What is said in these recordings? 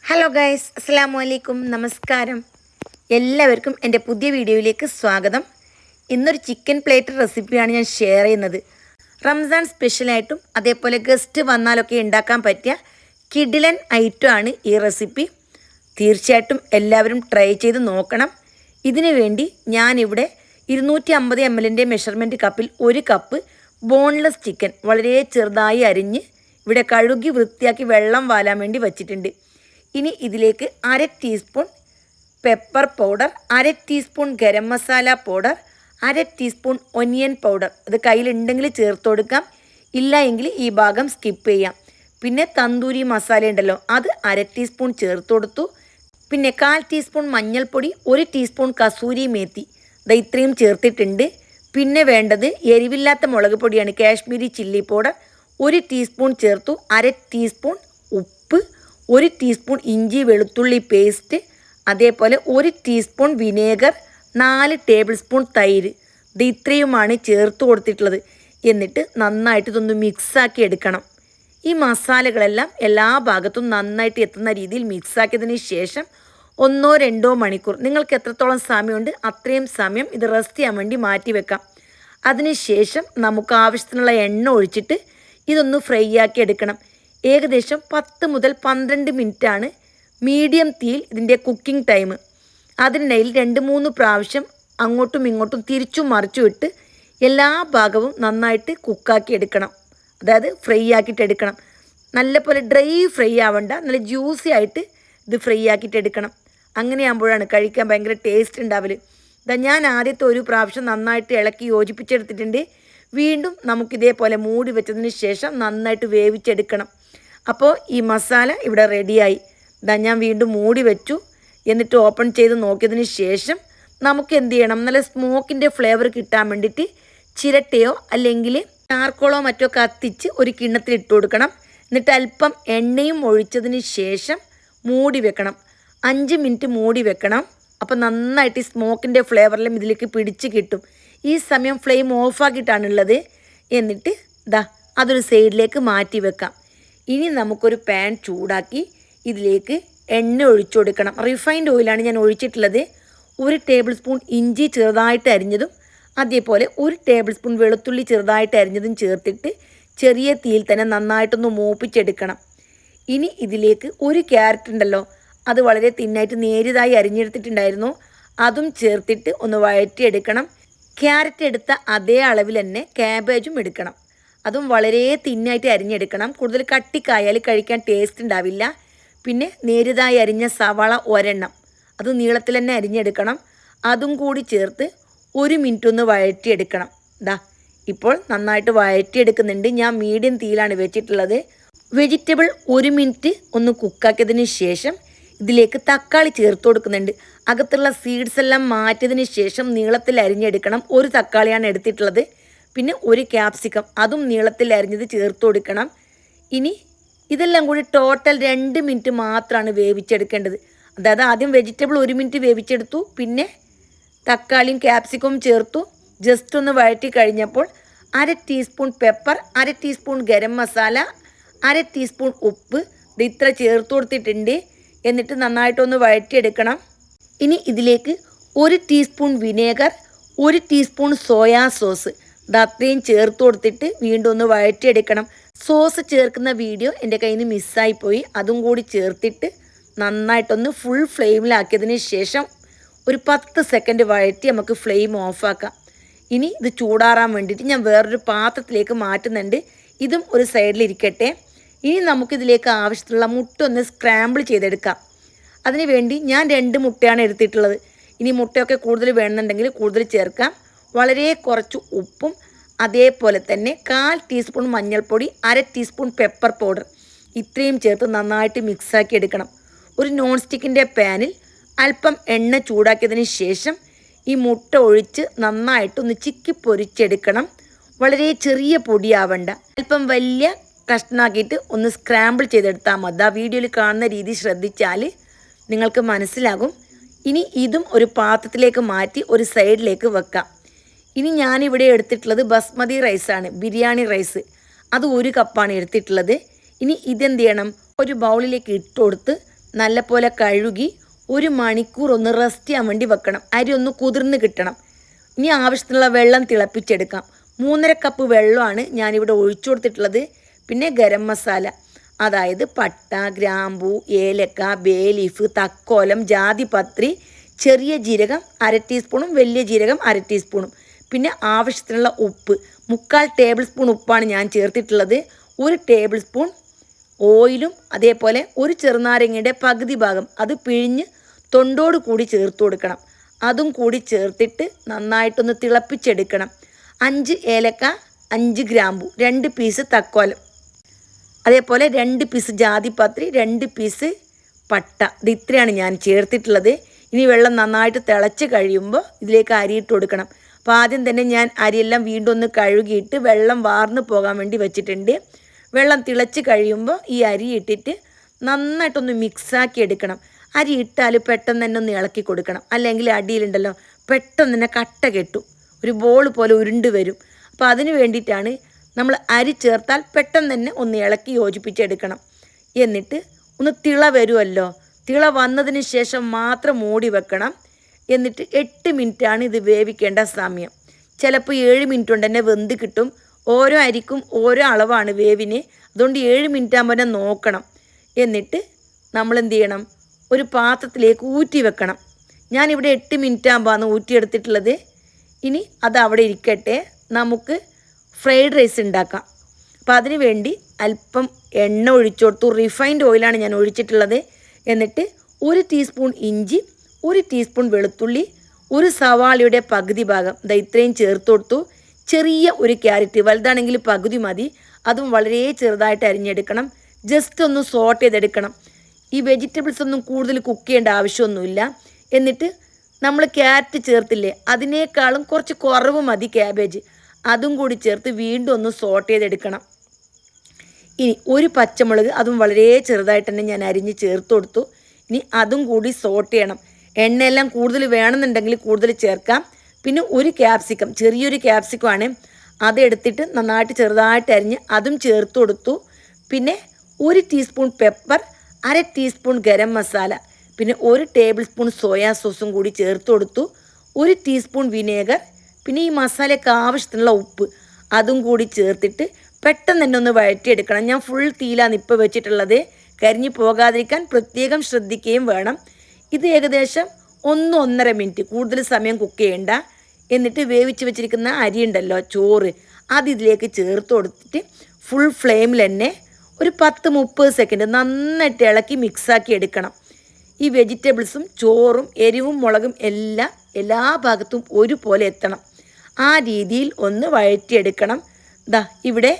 Hello guys, അസ്സലാമു അലൈക്കും, നമസ്കാരം. എല്ലാവർക്കും എൻ്റെ പുതിയ വീഡിയോയിലേക്ക് സ്വാഗതം. ഇന്നൊരു ചിക്കൻ പ്ലേറ്റ് റെസിപ്പിയാണ് ഞാൻ ഷെയർ ചെയ്യുന്നത്. റംസാൻ സ്പെഷ്യലായിട്ടും അതേപോലെ ഗസ്റ്റ് വന്നാലൊക്കെ ഉണ്ടാക്കാൻ പറ്റിയ കിഡിലൻ ഐറ്റമാണ് ഈ റെസിപ്പി. തീർച്ചയായിട്ടും എല്ലാവരും ട്രൈ ചെയ്ത് നോക്കണം. ഇതിനു വേണ്ടി ഞാനിവിടെ 250 ml മെഷർമെൻറ്റ് കപ്പിൽ 1 കപ്പ് ബോൺലെസ് ചിക്കൻ വളരെ ചെറുതായി അരിഞ്ഞ് ഇവിടെ കഴുകി വൃത്തിയാക്കി വെള്ളം വാലാൻ വേണ്ടി വച്ചിട്ടുണ്ട്. ഇനി ഇതിലേക്ക് 1/2 teaspoon pepper powder, 1/2 teaspoon garam masala powder, 1/2 teaspoon onion powder. അത് കയ്യിലുണ്ടെങ്കിൽ ചേർത്ത് കൊടുക്കാം, ഇല്ല എങ്കിൽ ഈ ഭാഗം സ്കിപ്പ് ചെയ്യാം. പിന്നെ തന്തൂരി മസാല ഉണ്ടല്ലോ, അത് 1/2 ടീസ്പൂൺ ചേർത്ത് കൊടുത്തു. പിന്നെ 1/4 ടീസ്പൂൺ മഞ്ഞൾപ്പൊടി, 1 ടീസ്പൂൺ കസൂരി മേത്തി, ഇത് ഇത്രയും ചേർത്തിട്ടുണ്ട്. പിന്നെ വേണ്ടത് എരിവില്ലാത്ത മുളക് പൊടിയാണ്, കാശ്മീരി ചില്ലി പൗഡർ 1 ടീസ്പൂൺ ചേർത്തു. 1/2 ടീസ്പൂൺ ഉപ്പ്, 1 ടീസ്പൂൺ ഇഞ്ചി വെളുത്തുള്ളി പേസ്റ്റ്, അതേപോലെ 1 ടീസ്പൂൺ വിനേഗർ, 4 ടേബിൾ സ്പൂൺ തൈര്, ഇത് ഇത്രയുമാണ് ചേർത്ത് കൊടുത്തിട്ടുള്ളത്. എന്നിട്ട് നന്നായിട്ട് ഇതൊന്ന് മിക്സാക്കി എടുക്കണം. ഈ മസാലകളെല്ലാം എല്ലാ ഭാഗത്തും നന്നായിട്ട് എത്തുന്ന രീതിയിൽ മിക്സാക്കിയതിന് ശേഷം 1-2 മണിക്കൂർ, നിങ്ങൾക്ക് എത്രത്തോളം സമയമുണ്ട് അത്രയും സമയം ഇത് റെസ്റ്റ് ചെയ്യാൻ വേണ്ടി മാറ്റി വെക്കാം. അതിനുശേഷം നമുക്ക് ആവശ്യത്തിനുള്ള എണ്ണ ഒഴിച്ചിട്ട് ഇതൊന്ന് ഫ്രൈ ആക്കി എടുക്കണം. ഏകദേശം 10 മുതൽ 12 മിനിറ്റാണ് മീഡിയം തീയിൽ ഇതിൻ്റെ കുക്കിംഗ് ടൈം. അതിനിടയിൽ 2-3 പ്രാവശ്യം അങ്ങോട്ടും ഇങ്ങോട്ടും തിരിച്ചും മറിച്ചും ഇട്ട് എല്ലാ ഭാഗവും നന്നായിട്ട് കുക്കാക്കി എടുക്കണം. അതായത് ഫ്രൈ ആക്കിയിട്ട് എടുക്കണം. നല്ലപോലെ ഡ്രൈ ഫ്രൈ ആവണ്ട, നല്ല ജ്യൂസി ആയിട്ട് ഇത് ഫ്രൈ ആക്കിയിട്ട് എടുക്കണം. അങ്ങനെയാകുമ്പോഴാണ് കഴിക്കാൻ ഭയങ്കര ടേസ്റ്റ് ഉണ്ടാവല്. ഇതാ ഞാൻ ആദ്യത്തെ 1 പ്രാവശ്യം നന്നായിട്ട് ഇളക്കി യോജിപ്പിച്ചെടുത്തിട്ടുണ്ട്. വീണ്ടും നമുക്കിതേപോലെ മൂടി വെച്ചതിന് ശേഷം നന്നായിട്ട് വേവിച്ചെടുക്കണം. അപ്പോൾ ഈ മസാല ഇവിടെ റെഡിയായി. ഇതാ ഞാൻ വീണ്ടും മൂടി വെച്ചു. എന്നിട്ട് ഓപ്പൺ ചെയ്ത് നോക്കിയതിന് ശേഷം നമുക്ക് എന്ത് ചെയ്യണം, നല്ല സ്മോക്കിൻ്റെ ഫ്ലേവർ കിട്ടാൻ വേണ്ടിയിട്ട് ചിരട്ടയോ അല്ലെങ്കിൽ ചാർക്കോളോ മറ്റോ കത്തിച്ച് ഒരു കിണ്ണത്തിൽ ഇട്ട് കൊടുക്കണം. എന്നിട്ട് അല്പം എണ്ണയും ഒഴിച്ചതിന് ശേഷം മൂടി വെക്കണം. 5 മിനിറ്റ് മൂടി വെക്കണം. അപ്പോൾ നന്നായിട്ട് ഈ സ്മോക്കിൻ്റെ ഫ്ലേവറിലും ഇതിലേക്ക് പിടിച്ച് കിട്ടും. ഈ സമയം ഫ്ലെയിം ഓഫാക്കിയിട്ടാണുള്ളത്. എന്നിട്ട് ദാ അതൊരു സൈഡിലേക്ക് മാറ്റി വെക്കാം. ഇനി നമുക്കൊരു പാൻ ചൂടാക്കി ഇതിലേക്ക് എണ്ണ ഒഴിച്ചു കൊടുക്കണം. റിഫൈൻഡ് ഓയിലാണ് ഞാൻ ഒഴിച്ചിട്ടുള്ളത്. 1 ടേബിൾ സ്പൂൺ ഇഞ്ചി ചെറുതായിട്ട് അരിഞ്ഞതും അതേപോലെ 1 ടേബിൾ സ്പൂൺ വെളുത്തുള്ളി ചെറുതായിട്ട് അരിഞ്ഞതും ചേർത്തിട്ട് ചെറിയ തീയിൽ തന്നെ നന്നായിട്ടൊന്ന് മൂപ്പിച്ചെടുക്കണം. ഇനി ഇതിലേക്ക് 1 ക്യാരറ്റ് ഉണ്ടല്ലോ, അത് വളരെ തിന്നായിട്ട് നേരിയതായി അരിഞ്ഞെടുത്തിട്ടുണ്ടായിരുന്നു, അതും ചേർത്തിട്ട് ഒന്ന് വഴറ്റിയെടുക്കണം. ക്യാരറ്റ് എടുത്ത അതേ അളവിൽ തന്നെ ക്യാബേജും എടുക്കണം, അതും വളരെ തിന്നായിട്ട് അരിഞ്ഞെടുക്കണം. കൂടുതൽ കട്ടിക്കായാൽ കഴിക്കാൻ ടേസ്റ്റ് ഉണ്ടാവില്ല. പിന്നെ നേരിയതായി അരിഞ്ഞ സവാള 1 അത് നീളത്തിൽ തന്നെ അരിഞ്ഞെടുക്കണം, അതും കൂടി ചേർത്ത് 1 മിനിറ്റ് ഒന്ന് വഴറ്റിയെടുക്കണം. ദാ ഇപ്പോൾ നന്നായിട്ട് വഴറ്റിയെടുക്കുന്നുണ്ട്. ഞാൻ മീഡിയം തീയിലാണ് വെച്ചിട്ടുള്ളത്. വെജിറ്റബിൾ 1 മിനിറ്റ് ഒന്ന് കുക്കാക്കിയതിന് ശേഷം ഇതിലേക്ക് തക്കാളി ചേർത്ത് കൊടുക്കുന്നുണ്ട്. അകത്തുള്ള സീഡ്സ് എല്ലാം മാറ്റിയതിന് ശേഷം നീളത്തിൽ അരിഞ്ഞെടുക്കണം. 1 തക്കാളിയാണ് എടുത്തിട്ടുള്ളത്. പിന്നെ 1 ക്യാപ്സിക്കം, അതും നീളത്തിൽ അരിഞ്ഞത് ചേർത്ത് കൊടുക്കണം. ഇനി ഇതെല്ലാം കൂടി ടോട്ടൽ 2 മിനിറ്റ് മാത്രമാണ് വേവിച്ചെടുക്കേണ്ടത്. അതായത് ആദ്യം വെജിറ്റബിൾ 1 മിനിറ്റ് വേവിച്ചെടുത്തു, പിന്നെ തക്കാളിയും ക്യാപ്സിക്കവും ചേർത്തു. ജസ്റ്റ് ഒന്ന് വഴറ്റി കഴിഞ്ഞപ്പോൾ 1/2 teaspoon pepper, 1/2 teaspoon garam masala, 1/2 teaspoon ഉപ്പ്, ഇത് ഇത്ര ചേർത്ത് കൊടുത്തിട്ടുണ്ട്. എന്നിട്ട് നന്നായിട്ടൊന്ന് വഴറ്റിയെടുക്കണം. ഇനി ഇതിലേക്ക് 1 teaspoon vinegar, 1 teaspoon soya sauce, ഇത് അത്രയും ചേർത്ത് കൊടുത്തിട്ട് വീണ്ടും ഒന്ന് വഴറ്റിയെടുക്കണം. സോസ് ചേർക്കുന്ന വീഡിയോ എൻ്റെ കയ്യിൽ നിന്ന് മിസ്സായിപ്പോയി, അതും കൂടി ചേർത്തിട്ട് നന്നായിട്ടൊന്ന് ഫുൾ ഫ്ലെയിമിലാക്കിയതിന് ശേഷം ഒരു 10 സെക്കൻഡ് വഴറ്റി നമുക്ക് ഫ്ലെയിം ഓഫാക്കാം. ഇനി ഇത് ചൂടാറാൻ വേണ്ടിയിട്ട് ഞാൻ വേറൊരു പാത്രത്തിലേക്ക് മാറ്റുന്നുണ്ട്. ഇതും ഒരു സൈഡിലിരിക്കട്ടെ. ഇനി നമുക്കിതിലേക്ക് ആവശ്യത്തിലുള്ള മുട്ട ഒന്ന് സ്ക്രാമ്പിൾ ചെയ്തെടുക്കാം. അതിന് വേണ്ടി ഞാൻ 2 മുട്ടയാണ് എടുത്തിട്ടുള്ളത്. ഇനി മുട്ടയൊക്കെ കൂടുതൽ വേണമെന്നുണ്ടെങ്കിൽ കൂടുതൽ ചേർക്കാം. വളരെ കുറച്ച് ഉപ്പും അതേപോലെ തന്നെ 1/4 ടീസ്പൂൺ മഞ്ഞൾപ്പൊടി, 1/2 ടീസ്പൂൺ പെപ്പർ പൗഡർ, ഇത്രയും ചേർത്ത് നന്നായിട്ട് മിക്സാക്കി എടുക്കണം. ഒരു നോൺ സ്റ്റിക്കിൻ്റെ പാനിൽ അല്പം എണ്ണ ചൂടാക്കിയതിന് ശേഷം ഈ മുട്ട ഒഴിച്ച് നന്നായിട്ടൊന്ന് ചിക്കി പൊരിച്ചെടുക്കണം. വളരെ ചെറിയ പൊടിയാവണ്ട, അല്പം വലിയ കഷ്ണാക്കിയിട്ട് ഒന്ന് സ്ക്രാമ്പിൾ ചെയ്തെടുത്താൽ മതി. ആ വീഡിയോയിൽ കാണുന്ന രീതി ശ്രദ്ധിച്ചാൽ നിങ്ങൾക്ക് മനസ്സിലാകും. ഇനി ഇതും ഒരു പാത്രത്തിലേക്ക് മാറ്റി ഒരു സൈഡിലേക്ക് വെക്കാം. ഇനി ഞാനിവിടെ എടുത്തിട്ടുള്ളത് ബസ്മതി റൈസാണ്, ബിരിയാണി റൈസ്, അത് 1 കപ്പാണ് എടുത്തിട്ടുള്ളത്. ഇനി ഇതെന്ത് ചെയ്യണം, ഒരു ബൗളിലേക്ക് ഇട്ട് കൊടുത്ത് നല്ലപോലെ കഴുകി 1 മണിക്കൂർ ഒന്ന് റെസ്റ്റ് ചെയ്യാൻ വേണ്ടി വെക്കണം. അരി ഒന്ന് കുതിർന്ന് കിട്ടണം. ഇനി ആവശ്യത്തിനുള്ള വെള്ളം തിളപ്പിച്ചെടുക്കാം. 3.5 കപ്പ് വെള്ളമാണ് ഞാനിവിടെ ഒഴിച്ചു കൊടുത്തിട്ടുള്ളത്. പിന്നെ ഗരം മസാല, അതായത് പട്ട, ഗ്രാമ്പൂ, ഏലക്ക, ബേ ലീഫ്, തക്കോലം, ജാതിപത്രി, ചെറിയ ജീരകം 1/2 ടീസ്പൂണും വലിയ ജീരകം 1/2 ടീസ്പൂണും. പിന്നെ ആവശ്യത്തിനുള്ള ഉപ്പ് 3/4 ടേബിൾ സ്പൂൺ ഉപ്പാണ് ഞാൻ ചേർത്തിട്ടുള്ളത്. 1 ടേബിൾ സ്പൂൺ ഓയിലും അതേപോലെ 1 ചെറുനാരങ്ങയുടെ പകുതി ഭാഗം അത് പിഴിഞ്ഞ് തൊണ്ടോട് കൂടി ചേർത്ത് കൊടുക്കണം. അതും കൂടി ചേർത്തിട്ട് നന്നായിട്ടൊന്ന് തിളപ്പിച്ചെടുക്കണം. 5 ഏലക്ക, 5 ഗ്രാമ്പു, 2 പീസ് തക്കോലം, അതേപോലെ 2 പീസ് ജാതിപത്രി, 2 പീസ് പട്ട. ഇത് ഇത്രയാണ് ഞാൻ ചേർത്തിട്ടുള്ളത്. ഇനി വെള്ളം നന്നായിട്ട് തിളച്ച് കഴിയുമ്പോൾ ഇതിലേക്ക് അരിയിട്ട് കൊടുക്കണം. അപ്പോൾ ആദ്യം തന്നെ ഞാൻ അരിയെല്ലാം വീണ്ടും ഒന്ന് കഴുകിയിട്ട് വെള്ളം വാർന്നു പോകാൻ വേണ്ടി വെച്ചിട്ടുണ്ട്. വെള്ളം തിളച്ച് കഴിയുമ്പോൾ ഈ അരി ഇട്ടിട്ട് നന്നായിട്ടൊന്ന് മിക്സാക്കി എടുക്കണം. അരി ഇട്ടാൽ പെട്ടെന്ന് തന്നെ ഒന്ന് ഇളക്കി കൊടുക്കണം, അല്ലെങ്കിൽ അടിയിലുണ്ടല്ലോ പെട്ടെന്ന് തന്നെ കട്ട കെട്ടും, ഒരു ബോൾ പോലെ ഉരുണ്ട് വരും. അപ്പോൾ അതിന് വേണ്ടിയിട്ടാണ് നമ്മൾ അരി ചേർത്താൽ പെട്ടെന്ന് തന്നെ ഒന്ന് ഇളക്കി യോജിപ്പിച്ചെടുക്കണം. എന്നിട്ട് ഒന്ന് തിള വരുമല്ലോ, തിള വന്നതിന് ശേഷം മാത്രം മൂടി വെക്കണം. എന്നിട്ട് 8 മിനിറ്റാണ് ഇത് വേവിക്കേണ്ട സമയം. ചിലപ്പോൾ 7 മിനിറ്റ് കൊണ്ട് തന്നെ വെന്ത് കിട്ടും. ഓരോ അരിക്കും ഓരോ അളവാണ് വേവിന്, അതുകൊണ്ട് 7 മിനിറ്റ് ആകുമ്പോൾ തന്നെ നോക്കണം. എന്നിട്ട് നമ്മൾ എന്ത് ചെയ്യണം, ഒരു പാത്രത്തിലേക്ക് ഊറ്റി വെക്കണം. ഞാനിവിടെ 8 മിനിറ്റ് ആകുമ്പോഴാണ് ഊറ്റിയെടുത്തിട്ടുള്ളത്. ഇനി അത് അവിടെ ഇരിക്കട്ടെ, നമുക്ക് ഫ്രൈഡ് റൈസ് ഉണ്ടാക്കാം. അപ്പോൾ അതിന് വേണ്ടി അല്പം എണ്ണ ഒഴിച്ചു കൊടുത്തു. റിഫൈൻഡ് ഓയിലാണ് ഞാൻ ഒഴിച്ചിട്ടുള്ളത്. എന്നിട്ട് 1 ടീസ്പൂൺ ഇഞ്ചി, 1 ടീസ്പൂൺ വെളുത്തുള്ളി, 1 സവാളയുടെ പകുതി ഭാഗം ഇത്രയും ചേർത്ത് കൊടുത്തു. ചെറിയ ഒരു ക്യാരറ്റ്, വലുതാണെങ്കിൽ പകുതി മതി, അതും വളരെ ചെറുതായിട്ട് അരിഞ്ഞെടുക്കണം. ജസ്റ്റ് ഒന്ന് സോട്ട് ചെയ്തെടുക്കണം. ഈ വെജിറ്റബിൾസ് ഒന്നും കൂടുതൽ കുക്ക് ചെയ്യേണ്ട ആവശ്യമൊന്നുമില്ല. എന്നിട്ട് നമ്മൾ ക്യാരറ്റ് ചേർത്തില്ലേ, അതിനേക്കാളും കുറച്ച് കുറവ് മതി ക്യാബേജ്, അതും കൂടി ചേർത്ത് വീണ്ടും ഒന്ന് സോട്ട് ചെയ്തെടുക്കണം. ഇനി 1 പച്ചമുളക്, അതും വളരെ ചെറുതായിട്ട് തന്നെ ഞാൻ അരിഞ്ഞ് ചേർത്ത് കൊടുത്തു. ഇനി അതും കൂടി സോട്ട് ചെയ്യണം. എണ്ണയെല്ലാം കൂടുതൽ വേണമെന്നുണ്ടെങ്കിൽ കൂടുതൽ ചേർക്കാം. പിന്നെ 1 ക്യാപ്സിക്കം, ചെറിയൊരു ക്യാപ്സിക്കമാണ്, അതെടുത്തിട്ട് നന്നായിട്ട് ചെറുതായിട്ട് അരിഞ്ഞ് അതും ചേർത്ത് കൊടുത്തു. പിന്നെ 1 teaspoon pepper, 1/2 teaspoon garam masala, പിന്നെ 1 ടേബിൾ സ്പൂൺ സോയാ സോസും കൂടി ചേർത്ത് കൊടുത്തു. 1 ടീസ്പൂൺ വിനേഗർ, പിന്നെ ഈ മസാലയ്ക്ക് ആവശ്യത്തിനുള്ള ഉപ്പ് അതും കൂടി ചേർത്തിട്ട് പെട്ടെന്ന് തന്നെ ഒന്ന് വഴറ്റിയെടുക്കണം. ഞാൻ ഫുൾ തീയിലാണ് ഇപ്പോൾ വെച്ചിട്ടുള്ളത്. കരിഞ്ഞു പോകാതിരിക്കാൻ പ്രത്യേകം ശ്രദ്ധിക്കുകയും വേണം. ഇത് ഏകദേശം 1-1.5 മിനിറ്റ്, കൂടുതൽ സമയം കുക്ക് ചെയ്യേണ്ട. എന്നിട്ട് വേവിച്ച് വെച്ചിരിക്കുന്ന അരി ഉണ്ടല്ലോ, ചോറ്, അത് ഇതിലേക്ക് ചേർത്ത് കൊടുത്തിട്ട് ഫുൾ ഫ്ലെയിമിൽ തന്നെ ഒരു 10-30 സെക്കൻഡ് നന്നായിട്ട് ഇളക്കി മിക്സാക്കി എടുക്കണം. ഈ വെജിറ്റബിൾസും ചോറും എരിവും മുളകും എല്ലാം എല്ലാ ഭാഗത്തും ഒരുപോലെ എത്തണം. ആ രീതിയിൽ ഒന്ന് വഴറ്റിയെടുക്കണം. ഇവിടെ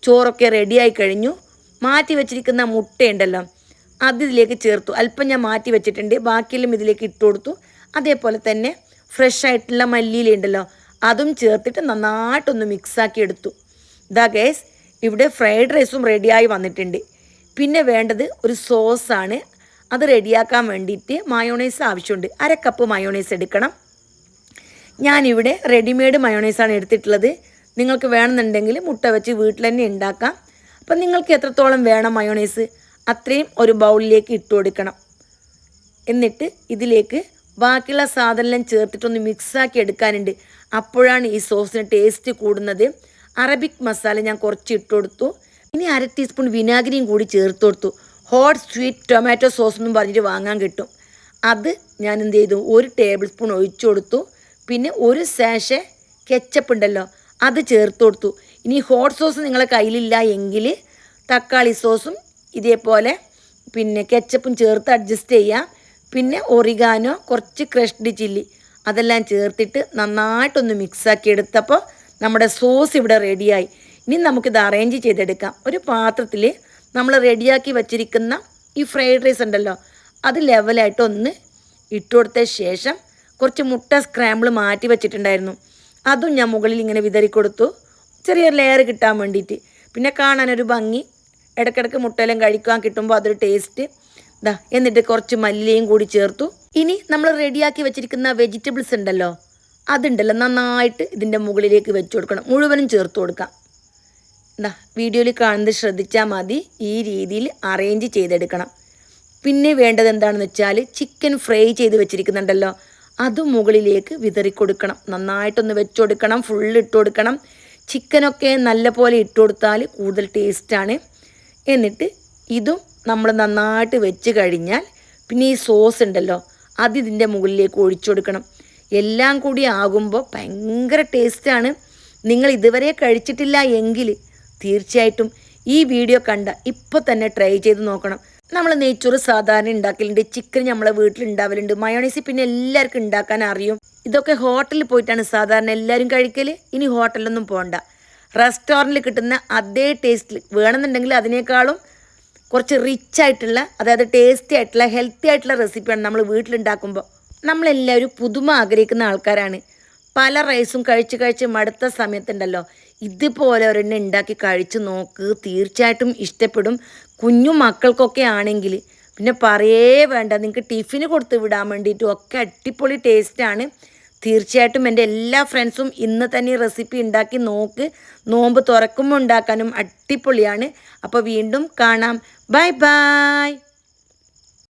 ചോറൊക്കെ റെഡിയായി കഴിഞ്ഞു. മാറ്റി വെച്ചിരിക്കുന്ന മുട്ടയുണ്ടല്ലോ, അതിലേക്ക് ചേർത്തു. അല്പം ഞാൻ മാറ്റി വെച്ചിട്ടുണ്ട്, ബാക്കിയെല്ലാം ഇതിലേക്ക് ഇട്ട് കൊടുത്തു. അതേപോലെ തന്നെ ഫ്രഷ് ആയിട്ടുള്ള മല്ലിയില ഉണ്ടല്ലോ, അതും ചേർത്തിട്ട് നന്നായിട്ടൊന്ന് മിക്സാക്കി എടുത്തു. ഗൈസ്, ഇവിടെ ഫ്രൈഡ് റൈസും റെഡിയായി വന്നിട്ടുണ്ട്. പിന്നെ വേണ്ടത് ഒരു സോസാണ്. അത് റെഡിയാക്കാൻ വേണ്ടിയിട്ട് മയോണൈസ് ആവശ്യമുണ്ട്. 1/2 കപ്പ് മയോണൈസ് എടുക്കണം. ഞാനിവിടെ റെഡിമെയ്ഡ് മയോണൈസാണ് എടുത്തിട്ടുള്ളത്. നിങ്ങൾക്ക് വേണമെന്നുണ്ടെങ്കിൽ മുട്ട വെച്ച് വീട്ടിൽ തന്നെ ഉണ്ടാക്കാം. അപ്പം നിങ്ങൾക്ക് എത്രത്തോളം വേണം മയോണൈസ്, അത്രയും ഒരു ബൗളിലേക്ക് ഇട്ട് കൊടുക്കണം. എന്നിട്ട് ഇതിലേക്ക് ബാക്കിയുള്ള സാധനമെല്ലാം ചേർത്തിട്ടൊന്ന് മിക്സാക്കി എടുക്കാനുണ്ട്. അപ്പോഴാണ് ഈ സോസിന് ടേസ്റ്റ് കൂടുന്നത്. അറബിക് മസാല ഞാൻ കുറച്ച് ഇട്ട് കൊടുത്തു. ഇനി 1/2 ടീസ്പൂൺ വിനാഗിരിയും കൂടി ചേർത്ത് കൊടുത്തു. ഹോട്ട് സ്വീറ്റ് ടൊമാറ്റോ സോസ് എന്നും പറഞ്ഞിട്ട് വാങ്ങാൻ കിട്ടും. അത് ഞാൻ എന്ത് ചെയ്തു, 1 ടേബിൾ സ്പൂൺ ഒഴിച്ചു കൊടുത്തു. പിന്നെ 1 സാഷെ കെച്ചപ്പ് ഉണ്ടല്ലോ, അത് ചേർത്ത് കൊടുത്തു. ഇനി ഹോട്ട് സോസ് നിങ്ങളെ കയ്യിലില്ല എങ്കിൽ തക്കാളി സോസും ഇതേപോലെ പിന്നെ കെച്ചപ്പും ചേർത്ത് അഡ്ജസ്റ്റ് ചെയ്യാം. പിന്നെ ഒറിഗാനോ, കുറച്ച് ക്രഷ്ഡ് ചില്ലി, അതെല്ലാം ചേർത്തിട്ട് നന്നായിട്ടൊന്ന് മിക്സാക്കി എടുത്തപ്പോൾ നമ്മുടെ സോസ് ഇവിടെ റെഡിയായി. ഇനി നമുക്കിത് അറേഞ്ച് ചെയ്തെടുക്കാം. ഒരു പാത്രത്തിൽ നമ്മൾ റെഡിയാക്കി വച്ചിരിക്കുന്ന ഈ ഫ്രൈഡ് റൈസ് ഉണ്ടല്ലോ, അത് ലെവലായിട്ട് ഒന്ന് ഇട്ട് കൊടുത്ത ശേഷം കുറച്ച് മുട്ട സ്ക്രാമ്പിൾ മാറ്റി വെച്ചിട്ടുണ്ടായിരുന്നു, അതും ഞാൻ മുകളിൽ ഇങ്ങനെ വിതറിക്കൊടുത്തു, ചെറിയൊരു ലെയർ കിട്ടാൻ വേണ്ടിയിട്ട്. പിന്നെ കാണാനൊരു ഭംഗി, ഇടയ്ക്കിടയ്ക്ക് മുട്ടയെല്ലാം കഴിക്കാൻ കിട്ടുമ്പോൾ അതൊരു ടേസ്റ്റ്. എന്നിട്ട് കുറച്ച് മല്ലിയും കൂടി ചേർത്തു. ഇനി നമ്മൾ റെഡിയാക്കി വെച്ചിരിക്കുന്ന വെജിറ്റബിൾസ് ഉണ്ടല്ലോ, അതുണ്ടല്ലോ നന്നായിട്ട് ഇതിൻ്റെ മുകളിലേക്ക് വെച്ച് കൊടുക്കണം. മുഴുവനും ചേർത്ത് കൊടുക്കാം. വീഡിയോയിൽ കാണുന്നത് ശ്രദ്ധിച്ചാൽ മതി. ഈ രീതിയിൽ അറേഞ്ച് ചെയ്തെടുക്കണം. പിന്നെ വേണ്ടത് എന്താണെന്ന് വെച്ചാൽ ചിക്കൻ ഫ്രൈ ചെയ്ത് വെച്ചിരിക്കുന്നുണ്ടല്ലോ, അത് മുകളിലേക്ക് വിതറി കൊടുക്കണം. നന്നായിട്ടൊന്ന് വെച്ച് കൊടുക്കണം, ഫുള്ള് ഇട്ട് കൊടുക്കണം. ചിക്കനൊക്കെ നല്ല പോലെ ഇട്ട് കൊടുത്താൽ കൂടുതൽ ടേസ്റ്റാണ്. എന്നിട്ട് ഇതും നമ്മൾ നന്നായിട്ട് വെച്ച് കഴിഞ്ഞാൽ പിന്നെ ഈ സോസ് ഉണ്ടല്ലോ, അത് ഇതിൻ്റെ മുകളിലേക്ക് ഒഴിച്ചു കൊടുക്കണം. എല്ലാം കൂടി ആകുമ്പോൾ ഭയങ്കര ടേസ്റ്റാണ്. നിങ്ങൾ ഇതുവരെ കഴിച്ചിട്ടില്ല എങ്കിൽ തീർച്ചയായിട്ടും ഈ വീഡിയോ കണ്ട ഇപ്പോൾ തന്നെ ട്രൈ ചെയ്ത് നോക്കണം. നമ്മൾ നെയ്ച്ചോറ് സാധാരണ ഉണ്ടാക്കലുണ്ട്, ചിക്കൻ നമ്മളെ വീട്ടിലുണ്ടാവലുണ്ട്, മയോണൈസ് പിന്നെ എല്ലാവർക്കും ഉണ്ടാക്കാൻ അറിയും. ഇതൊക്കെ ഹോട്ടലിൽ പോയിട്ടാണ് സാധാരണ എല്ലാവരും കഴിക്കൽ. ഇനി ഹോട്ടലൊന്നും പോകണ്ട, റെസ്റ്റോറൻറ്റിൽ കിട്ടുന്ന അതേ ടേസ്റ്റിൽ വേണമെന്നുണ്ടെങ്കിൽ അതിനേക്കാളും കുറച്ച് റിച്ച് ആയിട്ടുള്ള, അതായത് ടേസ്റ്റി ആയിട്ടുള്ള ഹെൽത്തി ആയിട്ടുള്ള റെസിപ്പിയാണ് നമ്മൾ വീട്ടിലുണ്ടാക്കുമ്പോൾ. നമ്മളെല്ലാവരും പുതുമ ആഗ്രഹിക്കുന്ന ആൾക്കാരാണ്. പല റൈസും കഴിച്ച് കഴിച്ച് മടുത്ത സമയത്തുണ്ടല്ലോ, ഇതുപോലെ ഒരെണ്ണം ഉണ്ടാക്കി കഴിച്ച് നോക്ക്, തീർച്ചയായിട്ടും ഇഷ്ടപ്പെടും. കുഞ്ഞു മക്കൾക്കൊക്കെ ആണെങ്കിൽ പിന്നെ പറയേ വേണ്ട, നിങ്ങൾക്ക് ടിഫിന് കൊടുത്ത് വിടാൻ വേണ്ടിയിട്ടും ഒക്കെ അടിപൊളി ടേസ്റ്റാണ്. തീർച്ചയായിട്ടും എൻ്റെ എല്ലാ ഫ്രണ്ട്സും ഇന്ന് തന്നെ ഈ റെസിപ്പി ഉണ്ടാക്കി നോക്ക്. നോമ്പ് തുറക്കുമ്പോൾ ഉണ്ടാക്കാനും അടിപൊളിയാണ്. അപ്പോൾ വീണ്ടും കാണാം. Bye bye.